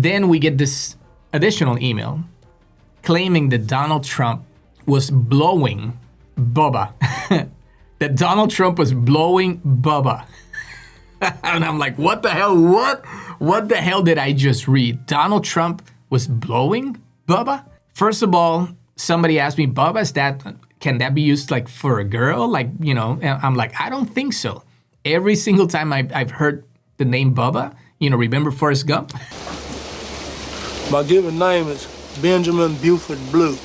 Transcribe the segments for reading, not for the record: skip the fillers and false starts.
Then we get this additional email claiming that Donald Trump was blowing Bubba. That Donald Trump was blowing Bubba. And I'm like, what the hell? What the hell did I just read? Donald Trump was blowing Bubba? First of all, somebody asked me, Bubba, can that be used like for a girl? Like, you know, and I'm like, I don't think so. Every single time I've heard the name Bubba, you know, remember Forrest Gump? My given name is Benjamin Buford Blue.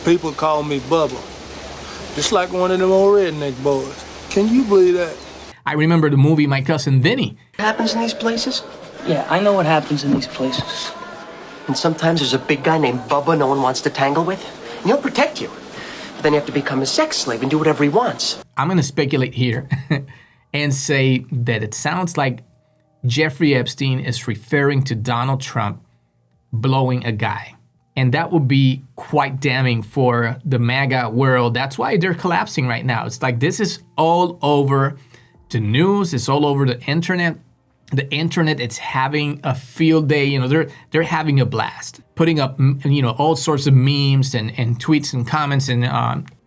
People call me Bubba. Just like one of them old redneck boys. Can you believe that? I remember the movie My Cousin Vinny. What happens in these places? Yeah, I know what happens in these places. And sometimes there's a big guy named Bubba no one wants to tangle with. And he'll protect you. But then you have to become a sex slave and do whatever he wants. I'm going to speculate here and say that it sounds like Jeffrey Epstein is referring to Donald Trump blowing a guy. And that would be quite damning for the MAGA world. That's why they're collapsing right now. It's like this is all over the news. It's all over the internet. The internet, it's having a field day. You know, they're having a blast, putting up, you know, all sorts of memes and tweets and comments and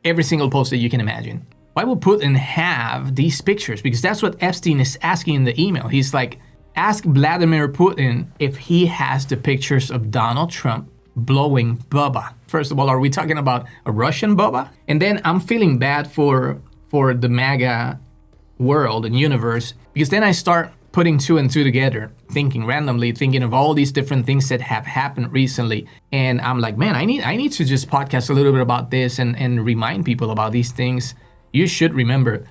every single post that you can imagine. Why would Putin have these pictures? Because that's what Epstein is asking in the email. He's like, ask Vladimir Putin if he has the pictures of Donald Trump blowing Bubba. First of all, are we talking about a Russian Bubba? And then I'm feeling bad for the MAGA world and universe, because then I start putting two and two together, randomly thinking of all these different things that have happened recently. And I'm like, man, I need to just podcast a little bit about this and remind people about these things. You should remember.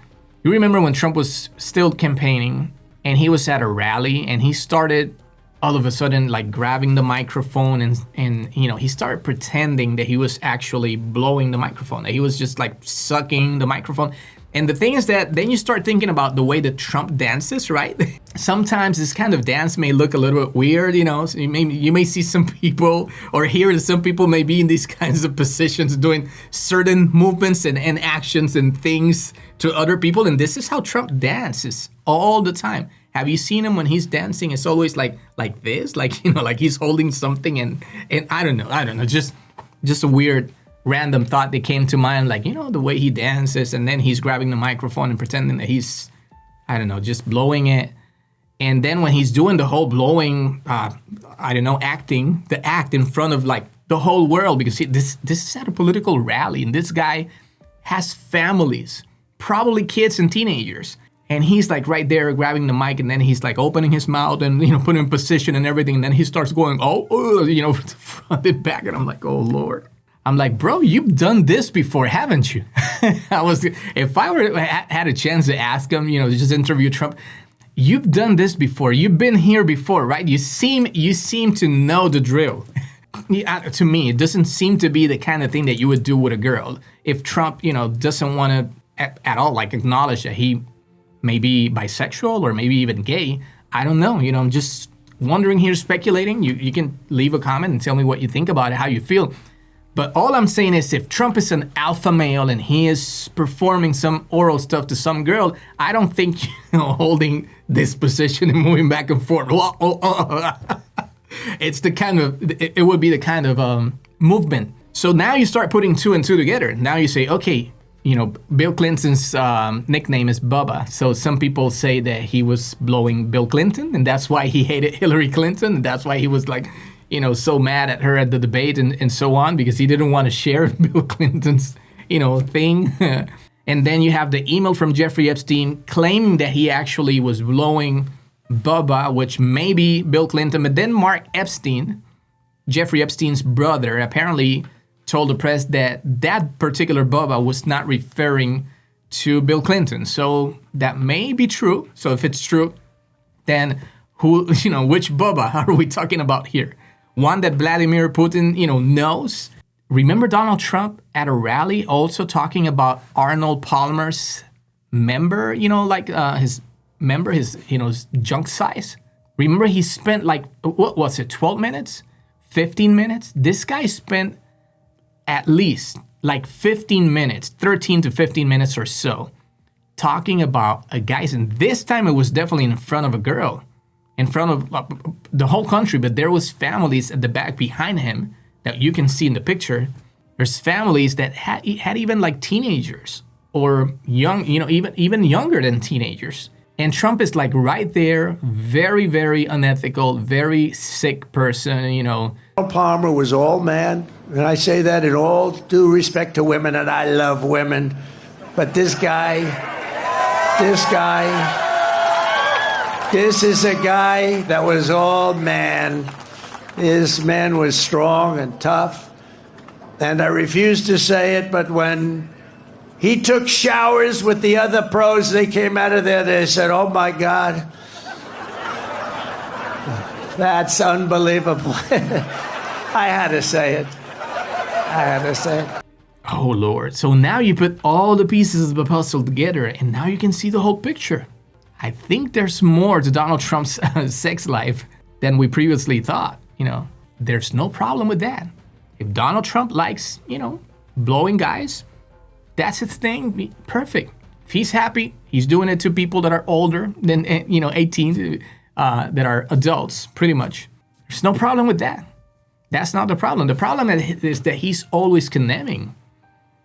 You remember when Trump was still campaigning and he was at a rally and he started all of a sudden like grabbing the microphone and you know, he started pretending that he was actually blowing the microphone, that he was just like sucking the microphone. And the thing is that then you start thinking about the way that Trump dances, right? Sometimes this kind of dance may look a little bit weird, you know. So you may see some people or hear that some people may be in these kinds of positions doing certain movements and actions and things to other people. And this is how Trump dances all the time. Have you seen him when he's dancing? It's always like this, like, you know, like he's holding something and I don't know, just a weird random thought that came to mind, like, you know, the way he dances and then he's grabbing the microphone and pretending that he's, I don't know, just blowing it. And then when he's doing the whole blowing, acting, the act in front of like the whole world, because this is at a political rally and this guy has families, probably kids and teenagers. And he's like right there grabbing the mic and then he's like opening his mouth and, you know, putting in position and everything. And then he starts going, you know, front and back. And I'm like, oh, Lord. I'm like, bro, you've done this before, haven't you? If I had a chance to ask him, you know, just interview Trump, you've done this before. You've been here before, right? You seem to know the drill. To me, it doesn't seem to be the kind of thing that you would do with a girl. If Trump, you know, doesn't want to at all like acknowledge that he may be bisexual or maybe even gay, I don't know. You know, I'm just wondering here, speculating. You can leave a comment and tell me what you think about it, how you feel. But all I'm saying is if Trump is an alpha male and he is performing some oral stuff to some girl, I don't think, you know, holding this position and moving back and forth. It's the kind of, it would be the kind of movement. So now you start putting two and two together. Now you say, okay, you know, Bill Clinton's nickname is Bubba. So some people say that he was blowing Bill Clinton and that's why he hated Hillary Clinton. And that's why he was like, you know, so mad at her at the debate and so on, because he didn't want to share Bill Clinton's, you know, thing. And then you have the email from Jeffrey Epstein claiming that he actually was blowing Bubba, which may be Bill Clinton. But then Mark Epstein, Jeffrey Epstein's brother, apparently told the press that that particular Bubba was not referring to Bill Clinton. So that may be true. So if it's true, then who, you know, which Bubba are we talking about here? One that Vladimir Putin, you know, knows. Remember Donald Trump at a rally also talking about Arnold Palmer's member, you know, like his junk size. Remember he spent like, what was it, 12 minutes, 15 minutes? This guy spent at least like 15 minutes, 13 to 15 minutes or so, talking about a guy. And this time it was definitely in front of a girl. in front of the whole country, but there was families at the back behind him that you can see in the picture. There's families that had even like teenagers or young, even younger than teenagers. And Trump is like right there, very, very unethical, very sick person, Palmer was all man, and I say that in all due respect to women, and I love women. But this is a guy that was all man. His man was strong and tough. And I refuse to say it, but when he took showers with the other pros, they came out of there, they said, oh my God, that's unbelievable. I had to say it. Oh, Lord. So now you put all the pieces of the puzzle together, and now you can see the whole picture. I think there's more to Donald Trump's sex life than we previously thought. There's no problem with that. If Donald Trump likes, blowing guys, that's his thing. Perfect. If he's happy, he's doing it to people that are older than, 18, that are adults, pretty much. There's no problem with that. That's not the problem. The problem is that he's always condemning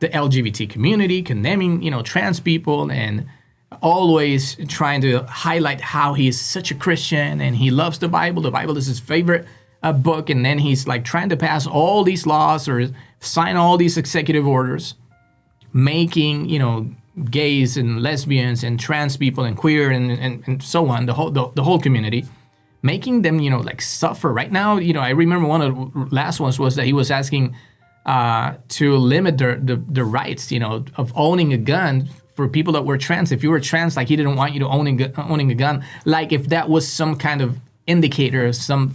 the LGBT community, condemning, trans people, and always trying to highlight how he is such a Christian and he loves the Bible. The Bible is his favorite book. And then he's like trying to pass all these laws or sign all these executive orders, making, gays and lesbians and trans people and queer and so on, the whole community, making them, suffer. Right now, I remember one of the last ones was that he was asking to limit the rights, of owning a gun for people that were trans. If you were trans, like he didn't want you to owning a gun, like if that was some kind of indicator of some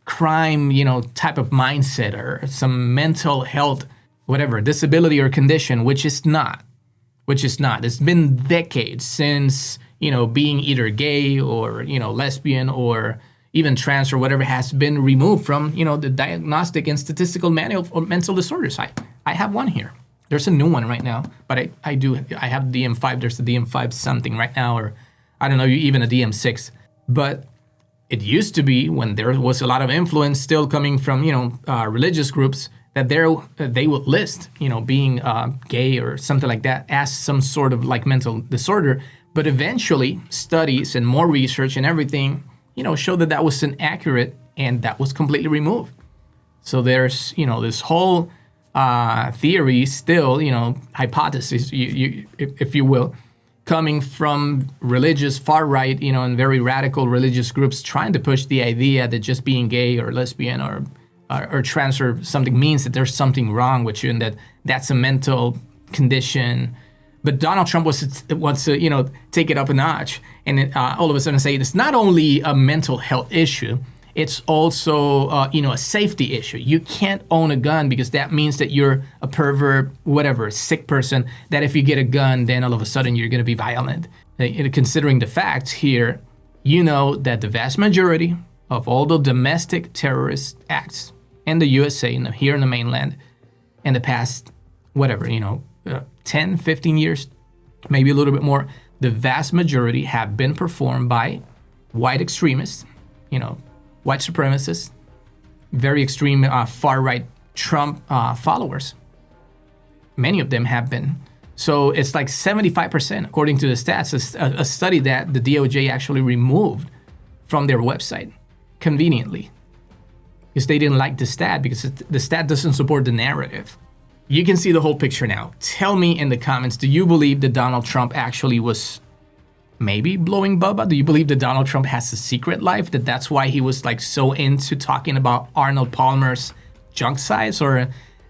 crime, type of mindset or some mental health, whatever, disability or condition, which is not. It's been decades since, being either gay or, lesbian or even trans or whatever has been removed from, the Diagnostic and Statistical Manual for Mental Disorders. I have one here. There's a new one right now, but I have DM5. There's a DM5 something right now, or I don't know, even a DM6. But it used to be, when there was a lot of influence still coming from, religious groups, that they would list, being gay or something like that as some sort of like mental disorder. But eventually, studies and more research and everything, showed that was inaccurate and that was completely removed. So there's, this whole theory still, hypothesis, if you will, coming from religious far-right, and very radical religious groups trying to push the idea that just being gay or lesbian or trans or something means that there's something wrong with you and that's a mental condition. But Donald Trump wants to, take it up a notch and all of a sudden say it's not only a mental health issue, it's also, a safety issue. You can't own a gun because that means that you're a pervert, whatever, sick person, that if you get a gun, then all of a sudden you're going to be violent. Considering the facts here, that the vast majority of all the domestic terrorist acts in the USA, here in the mainland, in the past, 10, 15 years, maybe a little bit more, the vast majority have been performed by white extremists, white supremacists, very extreme far-right Trump followers. Many of them have been. So it's like 75%, according to the stats, a study that the DOJ actually removed from their website, conveniently, because they didn't like the stat, because the stat doesn't support the narrative. You can see the whole picture now. Tell me in the comments, do you believe that Donald Trump actually was maybe blowing Bubba? Do you believe that Donald Trump has a secret life, that's why he was like so into talking about Arnold Palmer's junk size, or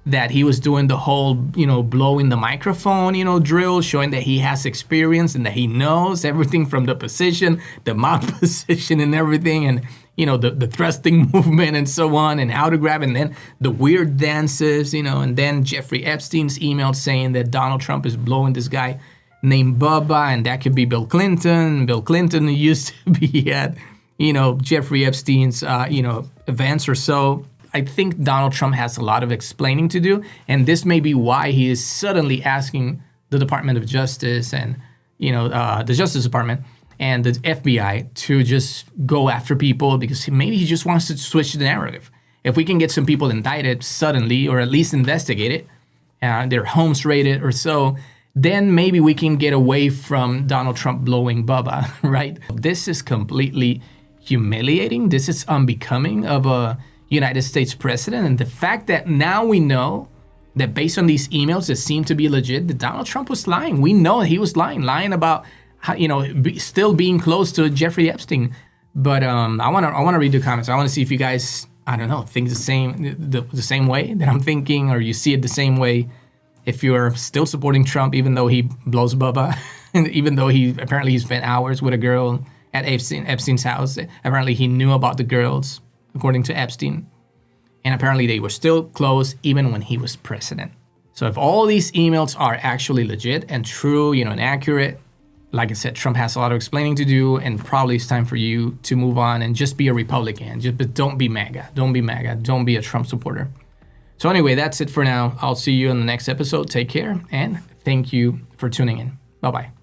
that he was doing the whole, blowing the microphone, drill, showing that he has experience and that he knows everything from the position, the mouth position and everything, and, the thrusting movement and so on, and how to grab, and then the weird dances, and then Jeffrey Epstein's email saying that Donald Trump is blowing this guy named Bubba, and that could be Bill Clinton. Bill Clinton used to be at, Jeffrey Epstein's, events or so. I think Donald Trump has a lot of explaining to do, and this may be why he is suddenly asking the Department of Justice and, the Justice Department and the FBI to just go after people because maybe he just wants to switch the narrative. If we can get some people indicted suddenly, or at least investigated, their homes raided or so, then maybe we can get away from Donald Trump blowing Bubba, right? This is completely humiliating. This is unbecoming of a United States president. And the fact that now we know that based on these emails that seem to be legit, that Donald Trump was lying. We know he was lying about how, still being close to Jeffrey Epstein. But I want to read the comments. I want to see if you guys, I don't know, think the same way that I'm thinking, or you see it the same way. If you're still supporting Trump, even though he blows Bubba, even though he spent hours with a girl at Epstein's house. Apparently he knew about the girls, according to Epstein. And apparently they were still close even when he was president. So if all these emails are actually legit and true, and accurate, like I said, Trump has a lot of explaining to do, and probably it's time for you to move on and just be a Republican. But don't be MAGA. Don't be MAGA. Don't be a Trump supporter. So anyway, that's it for now. I'll see you in the next episode. Take care, and thank you for tuning in. Bye-bye.